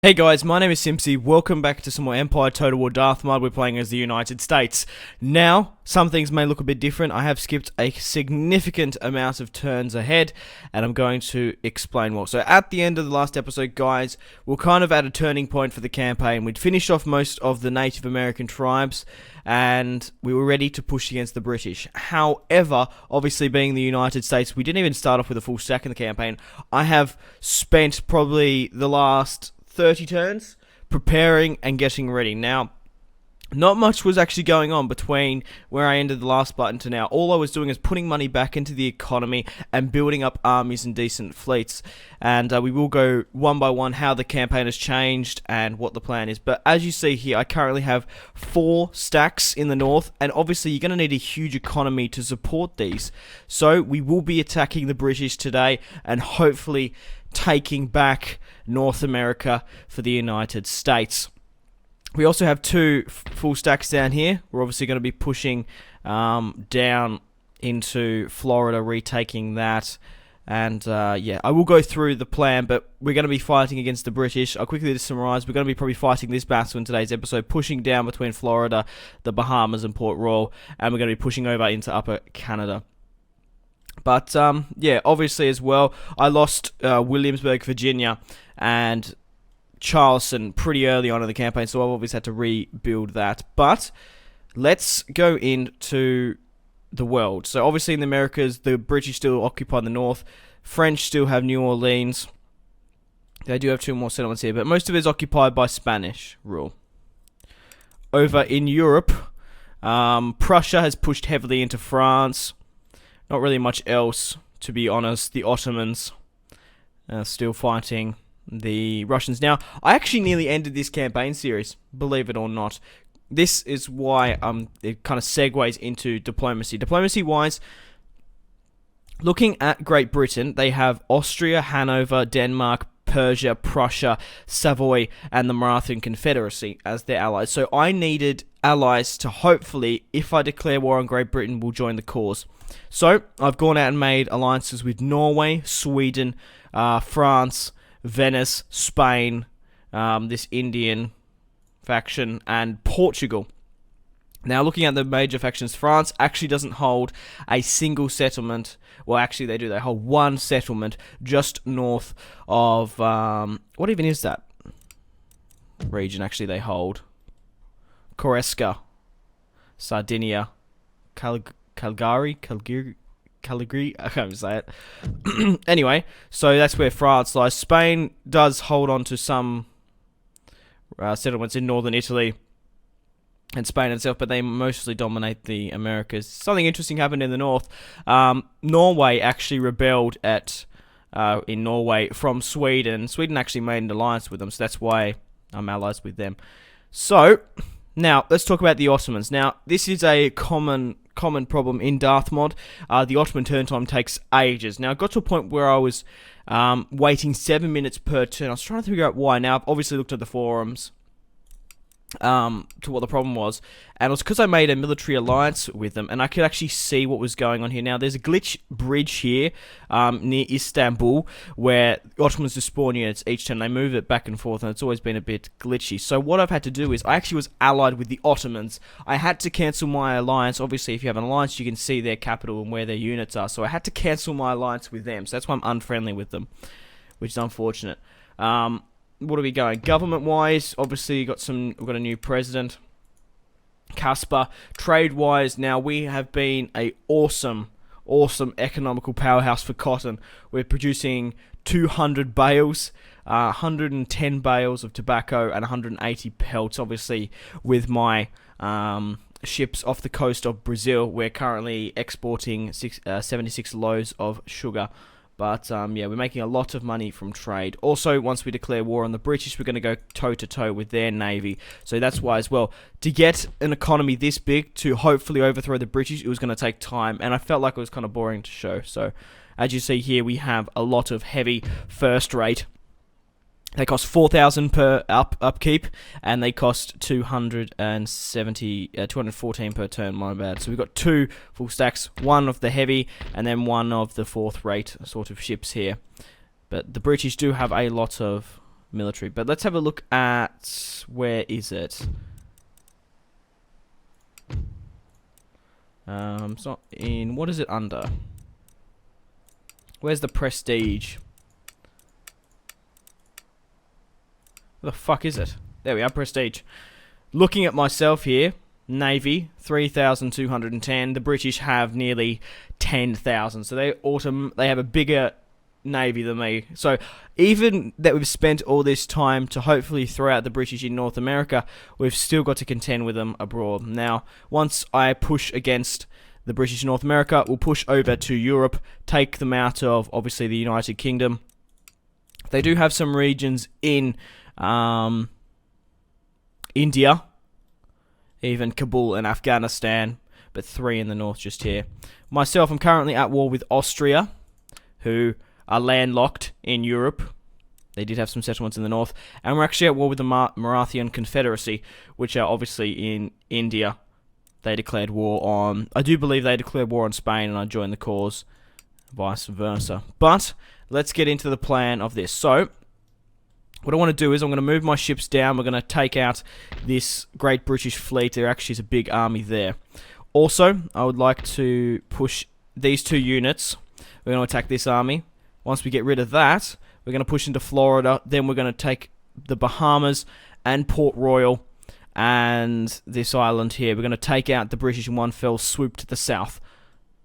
Hey guys, my name is Simpzy. Welcome back to some more Empire Total War Darthmod. We're playing as the United States. Now, some things may look a bit different. I have skipped a significant amount of turns ahead, and I'm going to explain what. So at the end of the last episode, guys, we're kind of at a turning point for the campaign. We'd finished off most of the Native American tribes, and we were ready to push against the British. However, obviously being the United States, we didn't even start off with a full stack in the campaign. I have spent probably the last 30 turns preparing and getting ready. Now, not much was actually going on between where I ended the last button to now. All I was doing is putting money back into the economy and building up armies and decent fleets. And we will go one by one how the campaign has changed and what the plan is. But as you see here, I currently have 4 stacks in the north, and obviously you're going to need a huge economy to support these. So we will be attacking the British today and hopefully taking back North America for the United States. We also have 2 full stacks down here. We're obviously going to be pushing down into Florida, retaking that. And yeah, I will go through the plan, but we're going to be fighting against the British. I'll quickly just summarize. We're going to be probably fighting this battle in today's episode, pushing down between Florida, the Bahamas, and Port Royal, and we're going to be pushing over into Upper Canada. But, yeah, obviously as well, I lost Williamsburg, Virginia, and Charleston pretty early on in the campaign, so I've obviously had to rebuild that. But let's go into the world. So obviously in the Americas, the British still occupy the north. French still have New Orleans. They do have 2 more settlements here, but most of it is occupied by Spanish rule. Over in Europe, Prussia has pushed heavily into France. Not really much else, to be honest. The Ottomans are still fighting the Russians. Now, I actually nearly ended this campaign series, believe it or not. This is why it kind of segues into diplomacy. Diplomacy-wise, looking at Great Britain, they have Austria, Hanover, Denmark, Persia, Prussia, Savoy, and the Marathian Confederacy as their allies. So I needed allies to hopefully, if I declare war on Great Britain, will join the cause. So I've gone out and made alliances with Norway, Sweden, France, Venice, Spain, this Indian faction, and Portugal. Now, looking at the major factions, France actually doesn't hold a single settlement. Well, actually, they do. They hold 1 settlement just north of... what even is that region, actually, they hold? Corsica, Sardinia, Caligari, I can't even say it. Anyway, so that's where France lies. Spain does hold on to some settlements in northern Italy and Spain itself, but they mostly dominate the Americas. Something interesting happened in the north. Norway actually rebelled in Norway from Sweden. Sweden actually made an alliance with them, so that's why I'm allies with them. So, now, let's talk about the Ottomans. Now, this is a common problem in Darthmod. The Ottoman turn time takes ages. Now, it got to a point where I was waiting 7 minutes per turn. I was trying to figure out why. Now, I've obviously looked at the forums to what the problem was, and it was because I made a military alliance with them, and I could actually see what was going on here. Now, there's a glitch bridge here near Istanbul where Ottomans just spawn units each turn. They move it back and forth, and it's always been a bit glitchy. So what I've had to do is, I actually was allied with the Ottomans. I had to cancel my alliance. Obviously, if you have an alliance, you can see their capital and where their units are. So I had to cancel my alliance with them. So that's why I'm unfriendly with them, which is unfortunate. What are we going? Government-wise, obviously we've got a new president, Casper. Trade-wise, now we have been a awesome economical powerhouse for cotton. We're producing 200 bales, 110 bales of tobacco, and 180 pelts. Obviously, with my ships off the coast of Brazil, we're currently exporting 76 loads of sugar. But, yeah, we're making a lot of money from trade. Also, once we declare war on the British, we're going to go toe-to-toe with their navy. So that's why, as well, to get an economy this big to hopefully overthrow the British, it was going to take time. And I felt like it was kind of boring to show. So, as you see here, we have a lot of heavy first rate. They cost 4,000 per upkeep, and they cost 214 per turn, my bad. So we've got 2 full stacks, 1 of the heavy, and then 1 of the 4th rate sort of ships here. But the British do have a lot of military. But let's have a look at... Where is it? It's not in... What is it under? Where's the prestige? Where the fuck is it? There we are, prestige. Looking at myself here, Navy, 3,210. The British have nearly 10,000. So they have a bigger Navy than me. So even that we've spent all this time to hopefully throw out the British in North America, we've still got to contend with them abroad. Now, once I push against the British in North America, we'll push over to Europe, take them out of, obviously, the United Kingdom. They do have some regions in India, even Kabul and Afghanistan, but 3 in the north just here. Myself, I'm currently at war with Austria, who are landlocked in Europe. They did have some settlements in the north. And we're actually at war with the Marathian Confederacy, which are obviously in India. They declared war on... I do believe they declared war on Spain, and I joined the cause, vice versa. But let's get into the plan of this. So, what I want to do is I'm going to move my ships down. We're going to take out this Great British fleet. There actually is a big army there. Also, I would like to push these 2 units. We're going to attack this army. Once we get rid of that, we're going to push into Florida. Then we're going to take the Bahamas and Port Royal and this island here. We're going to take out the British in one fell swoop to the south.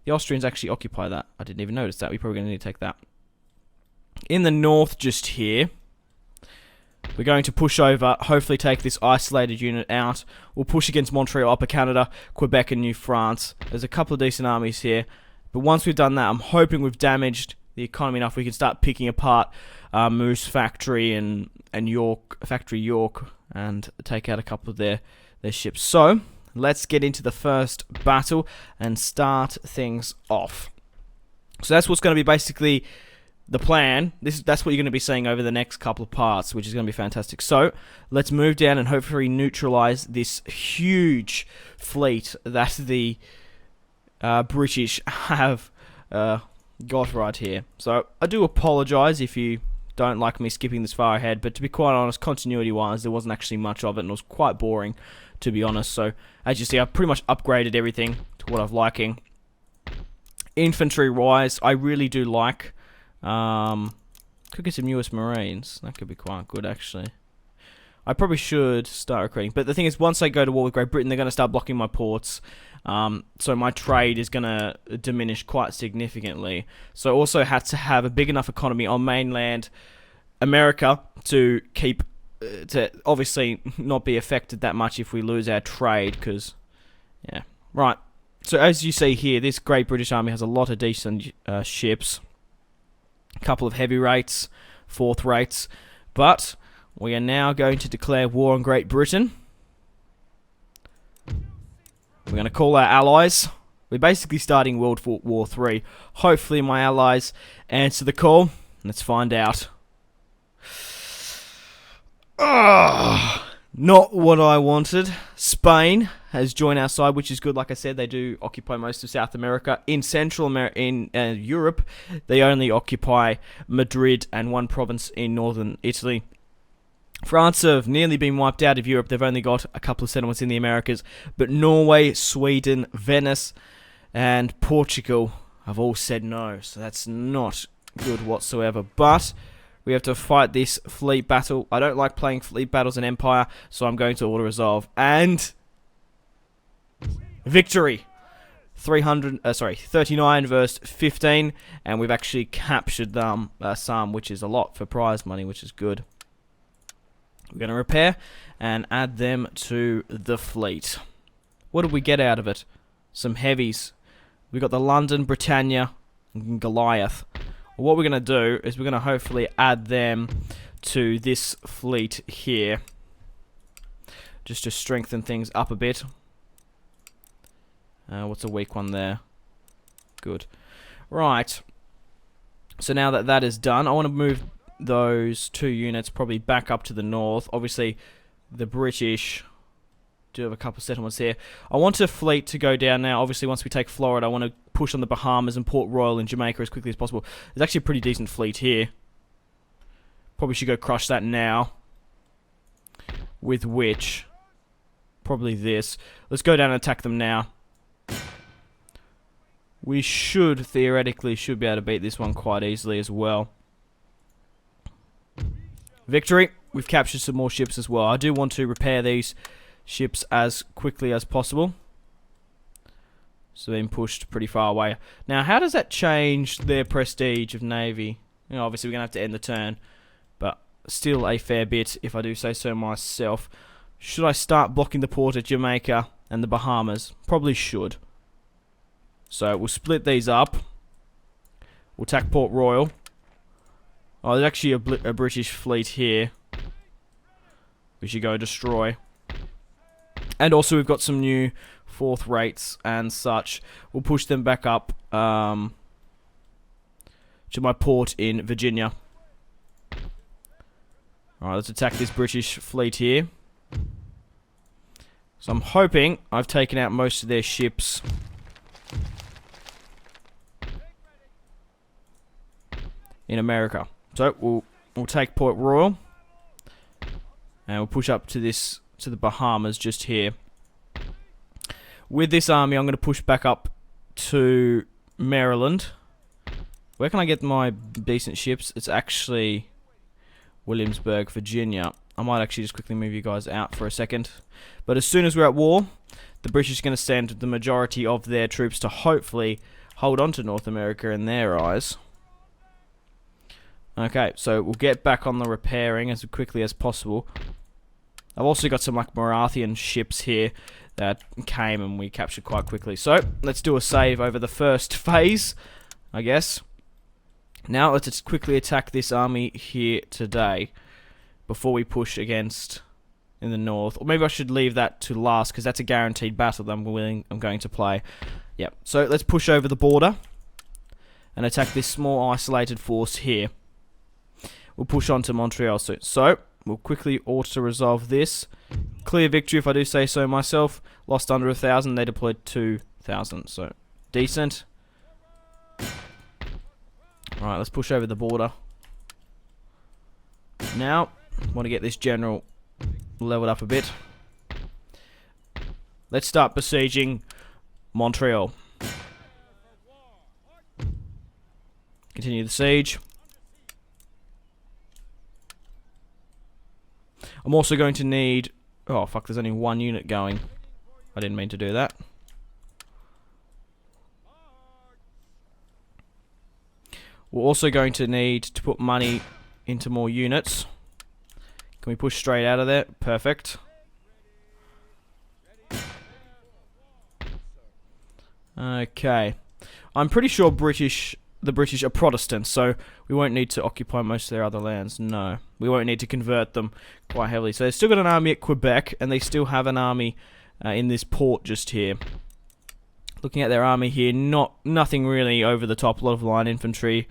The Austrians actually occupy that. I didn't even notice that. We're probably going to need to take that. In the north just here, we're going to push over, hopefully take this isolated unit out. We'll push against Montreal, Upper Canada, Quebec and New France. There's a couple of decent armies here. But once we've done that, I'm hoping we've damaged the economy enough we can start picking apart Moose Factory and Factory York and take out a couple of their ships. So, let's get into the first battle and start things off. So that's what's going to be basically the plan. That's what you're going to be seeing over the next couple of parts, which is going to be fantastic. So, let's move down and hopefully neutralize this huge fleet that the British have got right here. So, I do apologize if you don't like me skipping this far ahead, but to be quite honest, continuity-wise, there wasn't actually much of it, and it was quite boring, to be honest. So, as you see, I've pretty much upgraded everything to what I'm liking. Infantry-wise, I really do like... could get some US Marines. That could be quite good, actually. I probably should start recruiting. But the thing is, once I go to war with Great Britain, they're going to start blocking my ports. So my trade is going to diminish quite significantly. So I also had to have a big enough economy on mainland America to keep... to obviously not be affected that much if we lose our trade, because... yeah. Right. So as you see here, this Great British Army has a lot of decent ships. A couple of heavy rates, 4th rates. But we are now going to declare war on Great Britain. We're going to call our allies. We're basically starting World War III. Hopefully my allies answer the call. Let's find out. Not what I wanted. Spain has joined our side, which is good. Like I said, they do occupy most of South America. In Central America, in Europe, they only occupy Madrid and one province in northern Italy. France have nearly been wiped out of Europe. They've only got a couple of settlements in the Americas. But Norway, Sweden, Venice, and Portugal have all said no. So that's not good whatsoever. But we have to fight this fleet battle. I don't like playing fleet battles in Empire, so I'm going to auto-resolve. And... victory! 39 versus 15. And we've actually captured them, some, which is a lot for prize money, which is good. We're going to repair and add them to the fleet. What did we get out of it? Some heavies. We got the London, Britannia, and Goliath. What we're going to do is we're going to hopefully add them to this fleet here. Just to strengthen things up a bit. What's a weak one there? Good. Right. So now that that is done, I want to move those 2 units probably back up to the north. Obviously, the British do have a couple of settlements here. I want a fleet to go down now. Obviously, once we take Florida, I want to push on the Bahamas and Port Royal in Jamaica as quickly as possible. There's actually a pretty decent fleet here. Probably should go crush that now. With which, probably this. Let's go down and attack them now. We should, theoretically, be able to beat this one quite easily as well. Victory. We've captured some more ships as well. I do want to repair these ships as quickly as possible. So being pushed pretty far away. Now, how does that change their prestige of Navy? You know, obviously, we're going to have to end the turn. But still a fair bit, if I do say so myself. Should I start blocking the port at Jamaica and the Bahamas? Probably should. So we'll split these up. We'll attack Port Royal. Oh, there's actually a British fleet here. We should go destroy. And also we've got some new fourth rates and such. We'll push them back up to my port in Virginia. Alright, let's attack this British fleet here. So I'm hoping I've taken out most of their ships. In America. So we'll take Port Royal. And we'll push up to the Bahamas just here. With this army, I'm going to push back up to Maryland. Where can I get my decent ships? It's actually Williamsburg, Virginia. I might actually just quickly move you guys out for a second. But as soon as we're at war, the British are going to send the majority of their troops to hopefully hold on to North America in their eyes. Okay, so we'll get back on the repairing as quickly as possible. I've also got some like Marathian ships here that came and we captured quite quickly. So let's do a save over the first phase, I guess. Now let's just quickly attack this army here today before we push against in the north. Or maybe I should leave that to last because that's a guaranteed battle that I'm going to play. Yep. So let's push over the border and attack this small isolated force here. We'll push on to Montreal soon. So, we'll quickly auto-resolve this. Clear victory if I do say so myself. Lost under 1,000, they deployed 2,000. So, decent. Alright, let's push over the border. Now, want to get this general leveled up a bit. Let's start besieging Montreal. Continue the siege. I'm also going to need... Oh, fuck, there's only one unit going. I didn't mean to do that. We're also going to need to put money into more units. Can we push straight out of there? Perfect. Okay. I'm pretty sure the British are Protestants, so we won't need to occupy most of their other lands. No, we won't need to convert them quite heavily. So they've still got an army at Quebec, and they still have an army in this port just here. Looking at their army here, nothing really over the top. A lot of line infantry,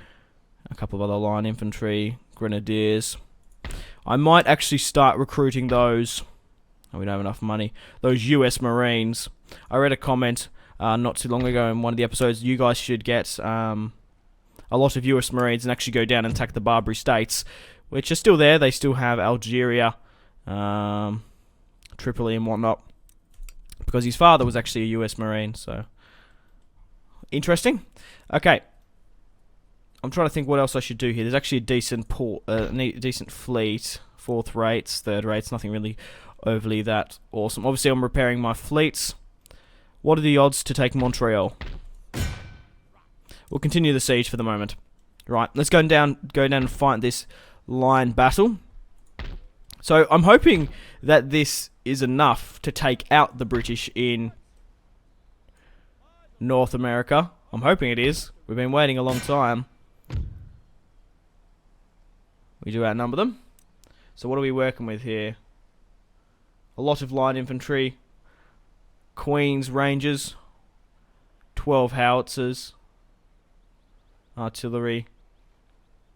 a couple of other line infantry, grenadiers. I might actually start recruiting those. Oh, we don't have enough money. Those US Marines. I read a comment not too long ago in one of the episodes. You guys should get a lot of US Marines and actually go down and attack the Barbary States, which are still there. They still have Algeria, Tripoli and whatnot, because his father was actually a US Marine, so interesting. Okay, I'm trying to think what else I should do here. There's actually a decent decent fleet, fourth rates, third rates, nothing really overly that awesome. Obviously, I'm repairing my fleets. What are the odds to take Montreal? We'll continue the siege for the moment. Right, let's go down and fight this line battle. So I'm hoping that this is enough to take out the British in North America. I'm hoping it is. We've been waiting a long time. We do outnumber them. So what are we working with here? A lot of line infantry, Queen's Rangers, 12 howitzers, artillery,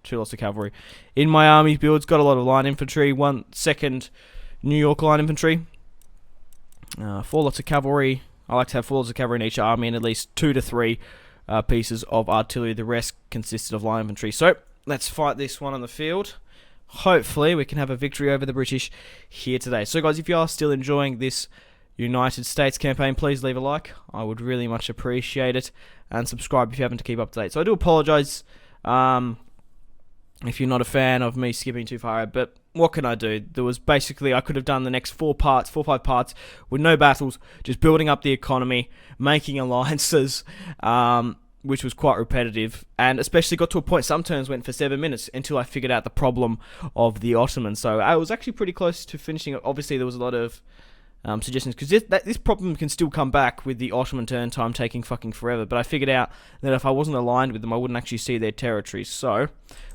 2 lots of cavalry. In my army builds, got a lot of line infantry, 1 second New York line infantry, 4 lots of cavalry. I like to have 4 lots of cavalry in each army and at least 2 to 3 pieces of artillery. The rest consisted of line infantry. So let's fight this one on the field. hopefully we can have a victory over the British here today. So guys, if you are still enjoying this United States campaign, please leave a like. I would really much appreciate it. And subscribe if you haven't, to keep up to date. So I do apologise if you're not a fan of me skipping too far, but what can I do? There was basically, I could have done the next 4 or 5 parts with no battles, just building up the economy, making alliances, which was quite repetitive, and especially got to a point, some turns went for 7 minutes until I figured out the problem of the Ottomans. So I was actually pretty close to finishing it. Obviously there was a lot of suggestions, because this problem can still come back with the Ottoman turn time taking fucking forever, but I figured out that if I wasn't aligned with them, I wouldn't actually see their territories. So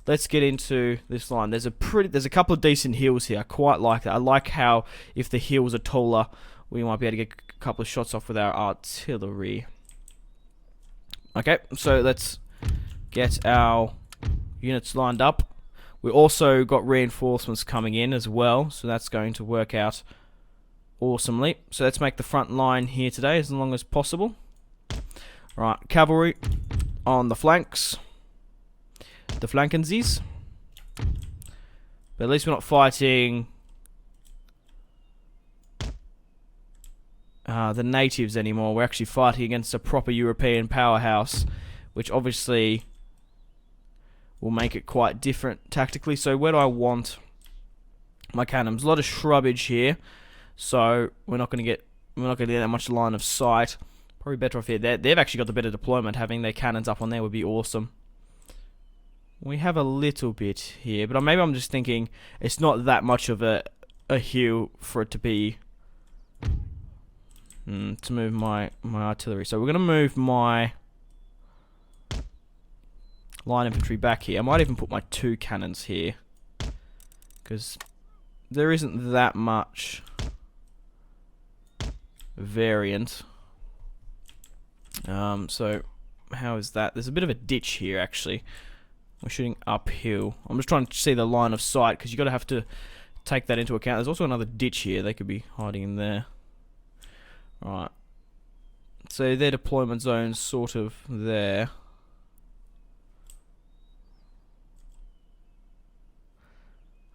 let's get into this line. There's a couple of decent hills here. I quite like that. I like how if the hills are taller, we might be able to get a couple of shots off with our artillery. Okay, so let's get our units lined up. We also got reinforcements coming in as well, so that's going to work out awesomely. So let's make the front line here today as long as possible. Right, cavalry on the flanks. The flankensies. But at least we're not fighting the natives anymore. We're actually fighting against a proper European powerhouse, which obviously will make it quite different tactically. So where do I want my cannons? A lot of shrubbage here, so we're not going to get that much line of sight. Probably better off here. They've actually got the better deployment. Having their cannons up on there would be awesome. We have a little bit here, but maybe I'm just thinking it's not that much of a hill for it to be to move my artillery. So we're going to move my line infantry back here. I might even put my 2 cannons here, because there isn't that much variant. So how is that? There's a bit of a ditch here actually. We're shooting uphill. I'm just trying to see the line of sight, because you've got to have to take that into account. There's also another ditch here. They could be hiding in there. Right. So their deployment zone's sort of there.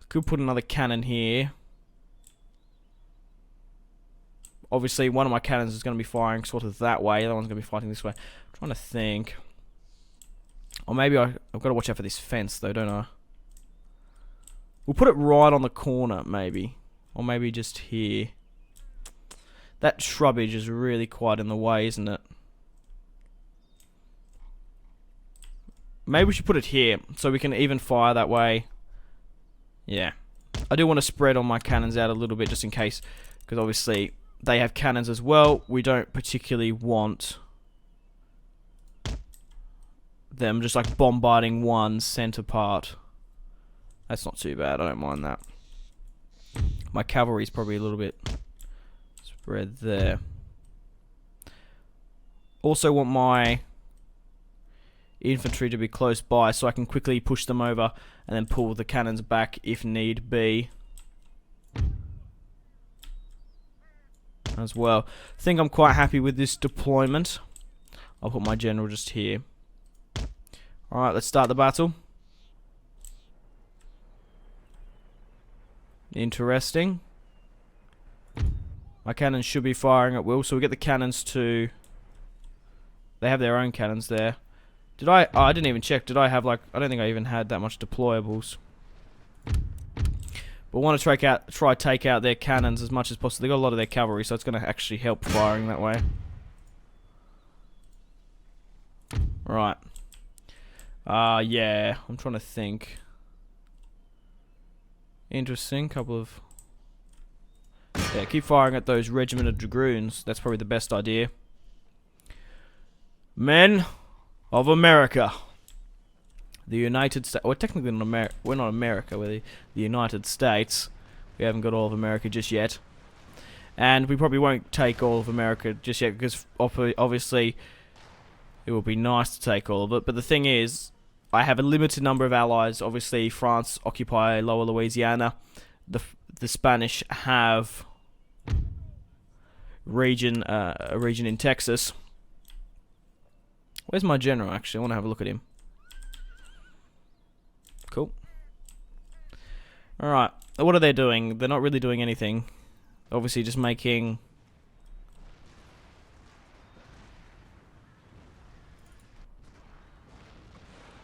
Could put another cannon here. Obviously, one of my cannons is going to be firing sort of that way. The other one's going to be fighting this way. I'm trying to think. Or maybe I've got to watch out for this fence, though, don't I? We'll put it right on the corner, maybe. Or maybe just here. That shrubbage is really quite in the way, isn't it? Maybe we should put it here, so we can even fire that way. Yeah. I do want to spread all my cannons out a little bit, just in case. Because obviously, they have cannons as well. We don't particularly want them just like bombarding one center part. That's not too bad. I don't mind that. My cavalry's probably a little bit spread there. Also want my infantry to be close by, so I can quickly push them over and then pull the cannons back if need be as well. I think I'm quite happy with this deployment. I'll put my general just here. Alright, let's start the battle. Interesting. My cannons should be firing at will, so we get the cannons to... They have their own cannons there. Did I... Oh, I didn't even check. Did I have like... I don't think I even had that much deployables. But want to try take out their cannons as much as possible. They got a lot of their cavalry, so it's going to actually help firing that way. Right. Yeah, I'm trying to think. Interesting, couple of... Yeah, keep firing at those regimented dragoons. That's probably the best idea. Men of America. The United States... Well, technically not America. We're not America, we're the United States. We haven't got all of America just yet. And we probably won't take all of America just yet, because obviously it would be nice to take all of it. But the thing is, I have a limited number of allies. Obviously, France occupy Lower Louisiana. The Spanish have a region in Texas. Where's my general, actually? I want to have a look at him. Cool. Alright, what are they doing? They're not really doing anything. Obviously just making...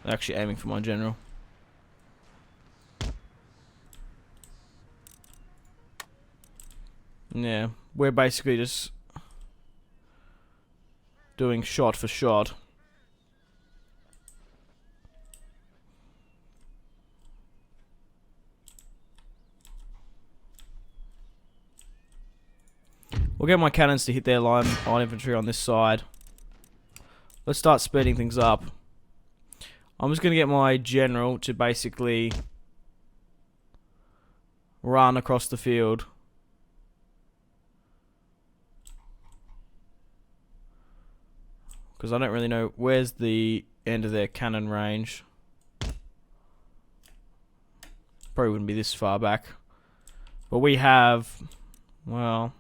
They're actually aiming for my general. Yeah, we're basically just doing shot for shot. We'll get my cannons to hit their line infantry on this side. Let's start speeding things up. I'm just going to get my general to basically run across the field. Because I don't really know where's the end of their cannon range. Probably wouldn't be this far back. But we have, well...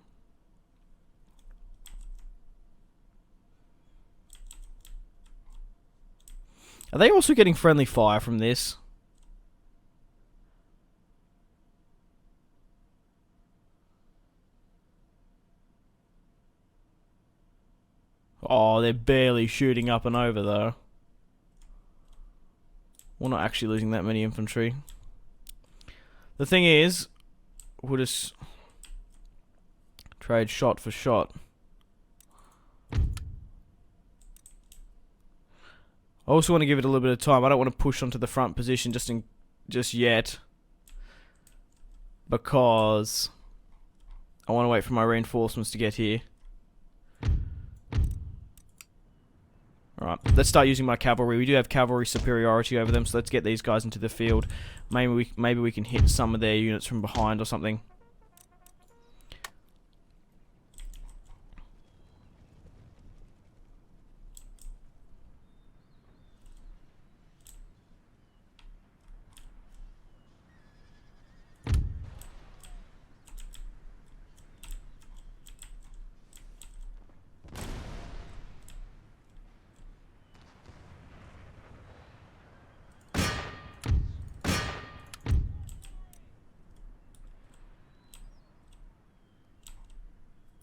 Are they also getting friendly fire from this? Oh, they're barely shooting up and over though. We're not actually losing that many infantry. The thing is, we'll just trade shot for shot. I also want to give it a little bit of time. I don't want to push onto the front position just yet, because I want to wait for my reinforcements to get here. Alright, let's start using my cavalry. We do have cavalry superiority over them, so let's get these guys into the field. Maybe we can hit some of their units from behind or something.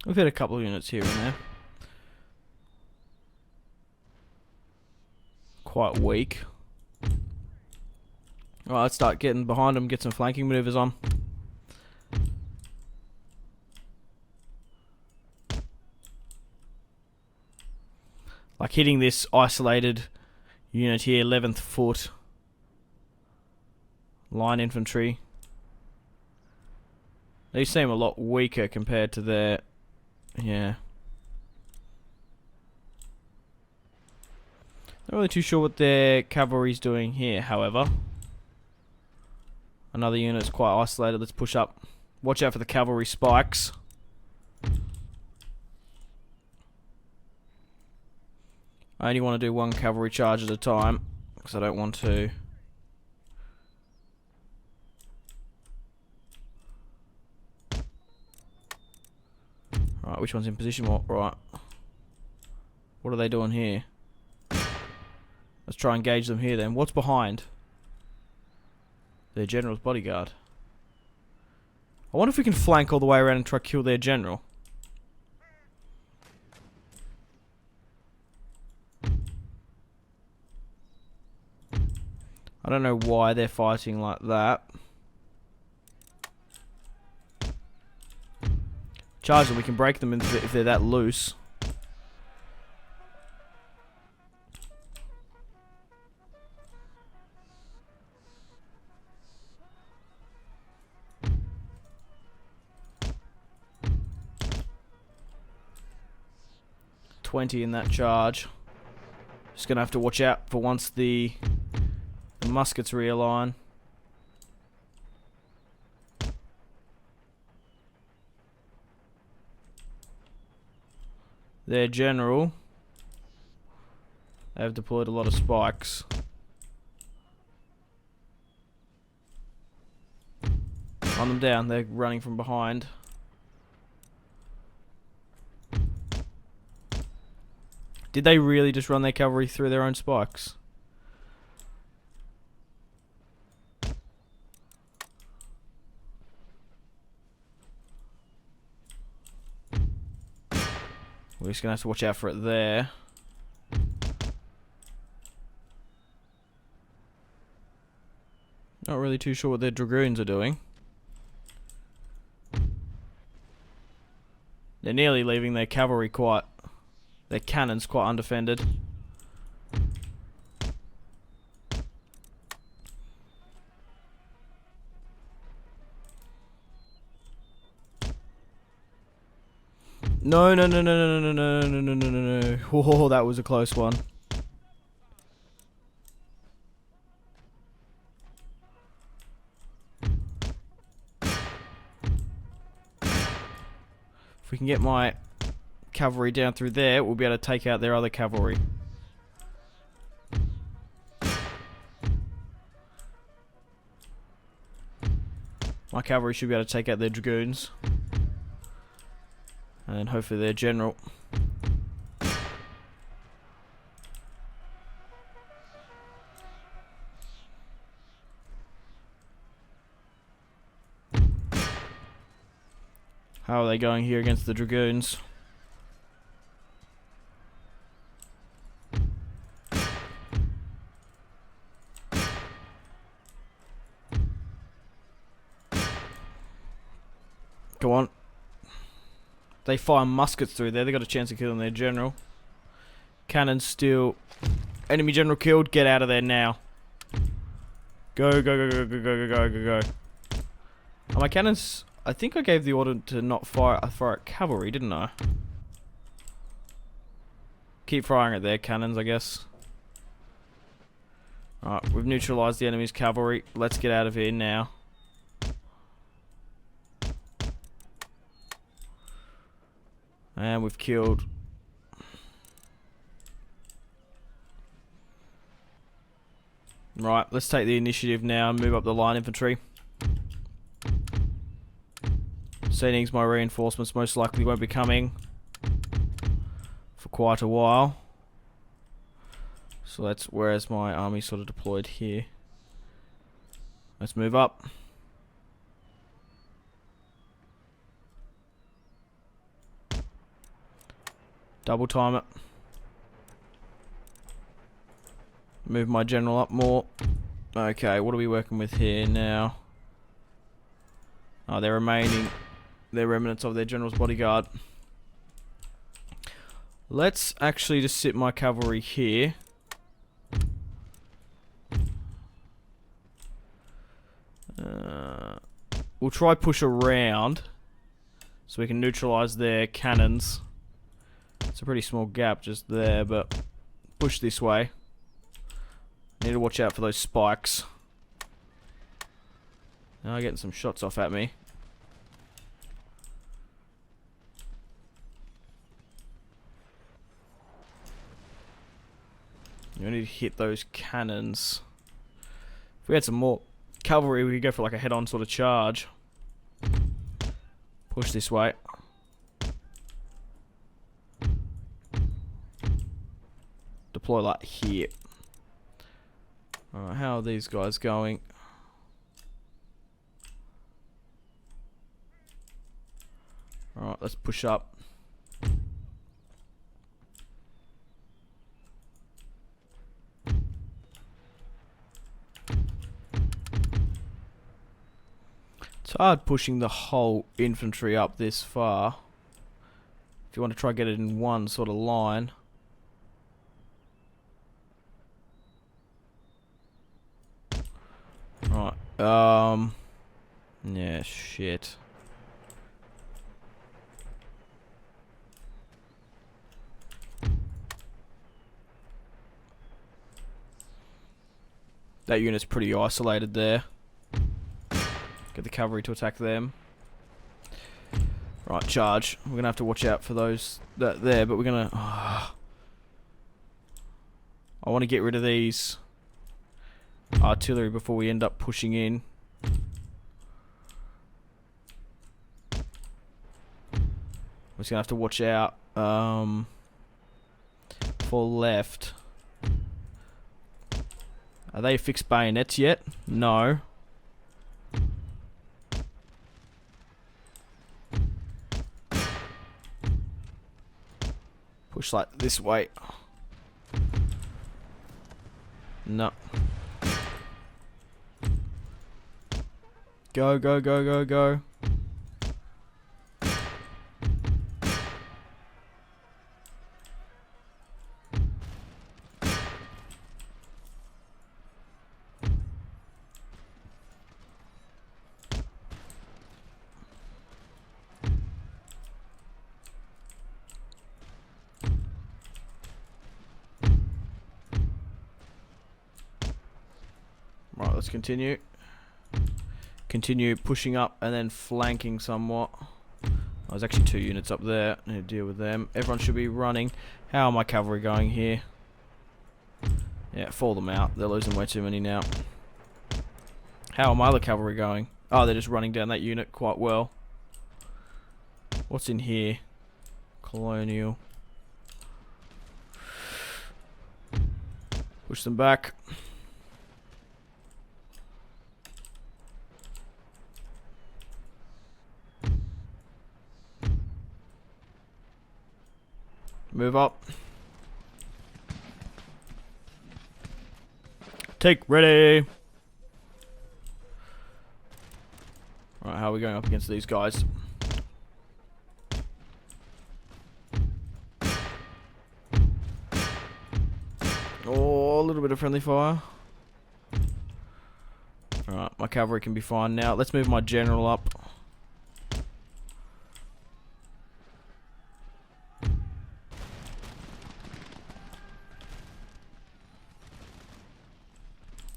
We've hit a couple of units here and there. Quite weak. Alright, let's start getting behind them, get some flanking maneuvers on. Like hitting this isolated unit here, 11th Foot. Line infantry. They seem a lot weaker compared to their... Yeah. Not really too sure what their cavalry's doing here, however. Another unit's quite isolated. Let's push up. Watch out for the cavalry spikes. I only want to do one cavalry charge at a time, because I don't want to... Right, which one's in position? What? Right. What are they doing here? Let's try and engage them here then. What's behind? Their general's bodyguard. I wonder if we can flank all the way around and try to kill their general. I don't know why they're fighting like that. Charge them, we can break them if they're that loose. .20 in that charge. Just gonna have to watch out for once the muskets realign. Their general, they've deployed a lot of spikes. Run them down, they're running from behind. Did they really just run their cavalry through their own spikes? We're just gonna have to watch out for it there. Not really too sure what their dragoons are doing. They're nearly leaving their cavalry quite... their cannons quite undefended. No, no, no, no, no, no, no, no, no, no, no, no. Oh, that was a close one. If we can get my cavalry down through there, we'll be able to take out their other cavalry. My cavalry should be able to take out their dragoons. And hopefully their general. How are they going here against the dragoons? Go on. They fire muskets through there. They got a chance of killing their general. Cannons still. Enemy general killed. Get out of there now. Go, go, go, go, go, go, go, go, go. Oh, my cannons. I think I gave the order to not fire at cavalry, didn't I? Keep firing at their cannons, I guess. Alright, we've neutralized the enemy's cavalry. Let's get out of here now. And we've killed... Right, let's take the initiative now and move up the line infantry. Seeing my reinforcements most likely won't be coming for quite a while. So that's where's my army sort of deployed here. Let's move up. Double time it. Move my general up more. Okay, what are we working with here now? Oh, they're remaining. They're remnants of their general's bodyguard. Let's actually just sit my cavalry here. We'll try push around so we can neutralize their cannons. It's a pretty small gap just there, but push this way. Need to watch out for those spikes. Now getting some shots off at me. We need to hit those cannons. If we had some more cavalry, we could go for like a head-on sort of charge. Push this way. Deploy like here. Alright, how are these guys going? Alright, let's push up. It's hard pushing the whole infantry up this far. If you want to try get it in one sort of line. Right. Yeah, shit. That unit's pretty isolated there. Get the cavalry to attack them. Right, charge. We're gonna have to watch out for those there, but we're gonna. I want to get rid of these artillery before we end up pushing in. We're just gonna have to watch out for left. Are they fixed bayonets yet? No. Push like this way. No. Go, go, go, go, go. Right, let's continue. Continue pushing up and then flanking somewhat. There's actually 2 units up there. I need to deal with them. Everyone should be running. How are my cavalry going here? Yeah, fall them out. They're losing way too many now. How are my other cavalry going? Oh, they're just running down that unit quite well. What's in here? Colonial. Push them back. Move up. Take ready. Right, how are we going up against these guys? Oh, a little bit of friendly fire. Alright, my cavalry can be fine now. Let's move my general up.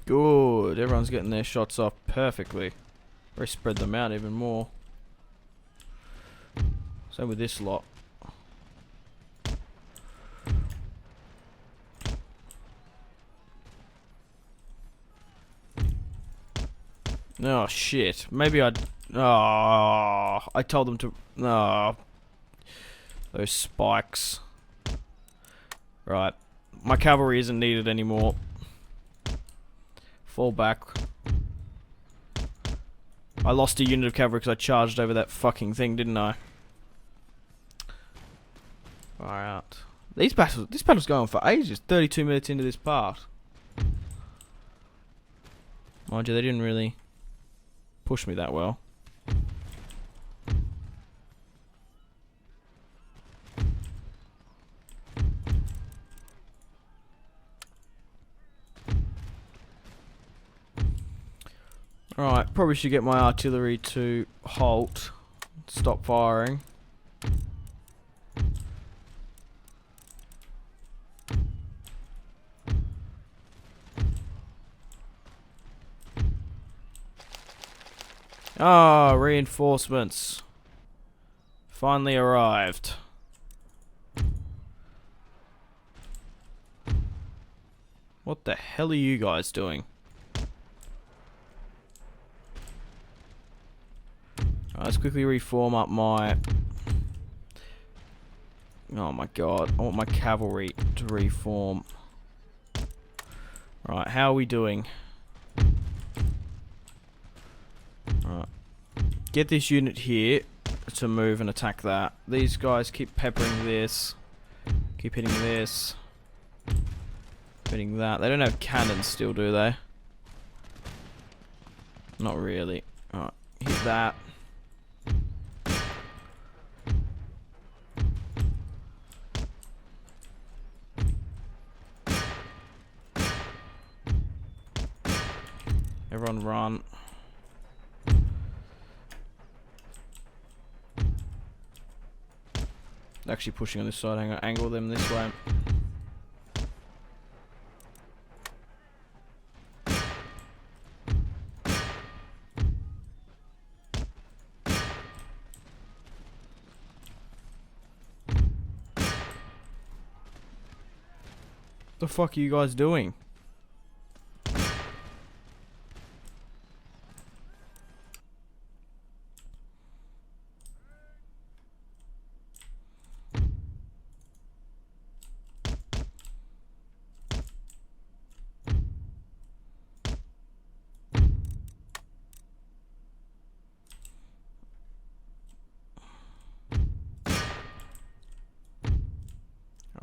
Good. Everyone's getting their shots off perfectly. Very spread them out even more. Same with this lot. Oh shit. Maybe I'd... Oh, I told them to... Oh. Those spikes. Right. My cavalry isn't needed anymore. Fall back. I lost a unit of cavalry because I charged over that fucking thing, didn't I? Far out. This battle's going on for ages. 32 minutes into this part. Mind you, they didn't really push me that well. Alright, probably should get my artillery to halt. Stop firing. Ah, reinforcements. Finally arrived. What the hell are you guys doing? Let's quickly reform up my... Oh my god, I want my cavalry to reform. Right, how are we doing? Right. Get this unit here to move and attack that. These guys keep peppering this. Keep hitting this. Hitting that. They don't have cannons still, do they? Not really. Alright, hit that. Everyone run. Actually pushing on this side. I'm going to angle them this way. What the fuck are you guys doing?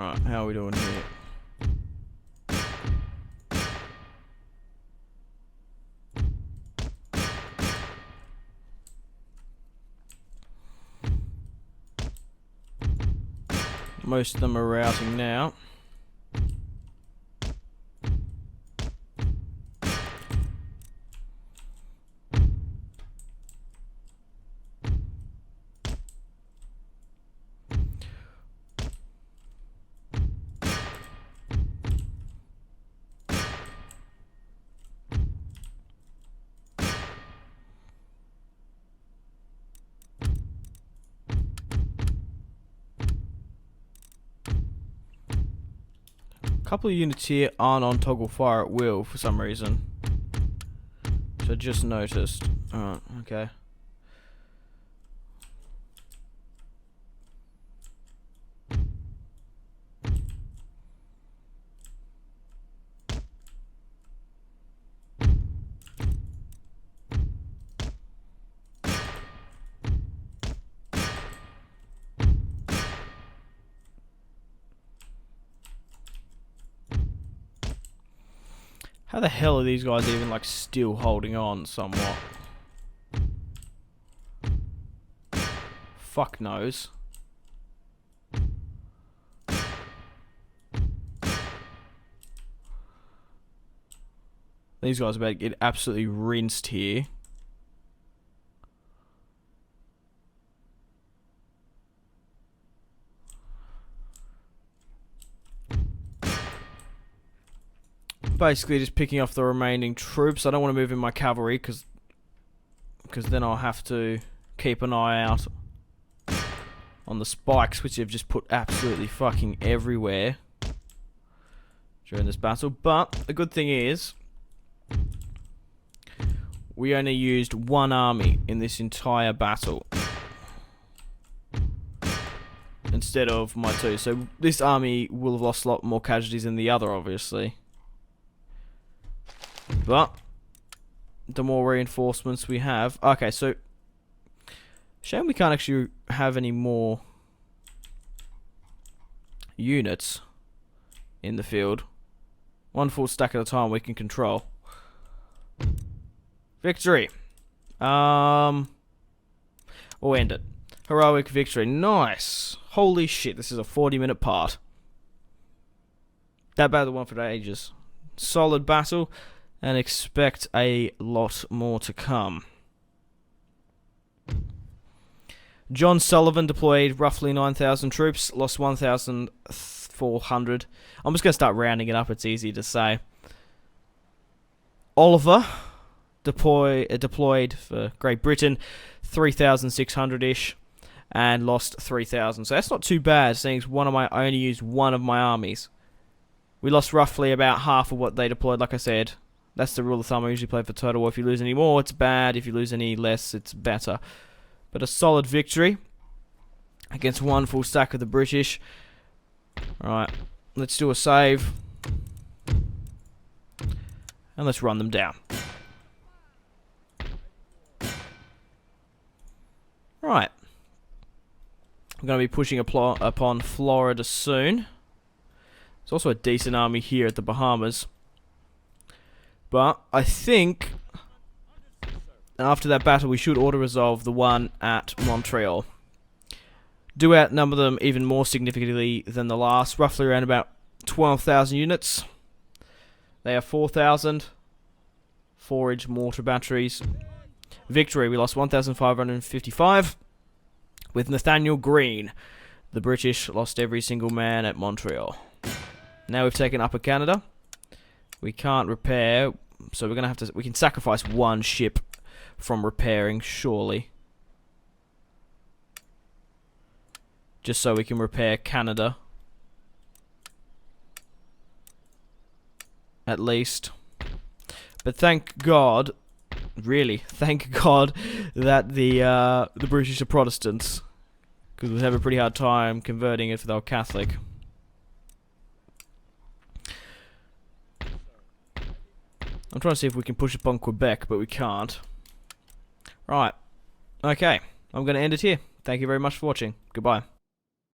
Alright, how are we doing here? Most of them are routing now. A couple of units here aren't on toggle fire at will for some reason. So I just noticed. Alright, okay. How the hell are these guys even like still holding on somewhat? Fuck knows. These guys are about to get absolutely rinsed here. Basically just picking off the remaining troops. I don't want to move in my cavalry because then I'll have to keep an eye out on the spikes, which they've just put absolutely fucking everywhere during this battle. But the good thing is we only used one army in this entire battle instead of my two. So this army will have lost a lot more casualties than the other, obviously. But the more reinforcements we have... Okay, so... Shame we can't actually have any more units in the field. One full stack at a time we can control. Victory! We'll end it. Heroic victory. Nice! Holy shit, this is a 40-minute part. That battle went for ages. Solid battle. And expect a lot more to come. John Sullivan deployed roughly 9,000 troops, lost 1,400. I'm just going to start rounding it up, it's easy to say. Oliver deployed for Great Britain, 3,600-ish, and lost 3,000. So that's not too bad, seeing as I only used one of my armies. We lost roughly about half of what they deployed, like I said. That's the rule of thumb I usually play for Total War. If you lose any more, it's bad. If you lose any less, it's better. But a solid victory against one full stack of the British. Alright, let's do a save. And let's run them down. Right. I'm going to be pushing upon Florida soon. There's also a decent army here at the Bahamas. But I think after that battle we should auto-resolve the one at Montreal. Do outnumber them even more significantly than the last, roughly around about 12,000 units. They have 4,000 4-inch mortar batteries. Victory, we lost 1,555 with Nathaniel Green. The British lost every single man at Montreal. Now we've taken Upper Canada. We can't repair, so we're gonna have to. We can sacrifice one ship from repairing, surely, just so we can repair Canada, at least. But thank God, really, thank God that the British are Protestants, because we'd have a pretty hard time converting if they were Catholic. I'm trying to see if we can push upon Quebec, but we can't. Right. Okay. I'm going to end it here. Thank you very much for watching. Goodbye.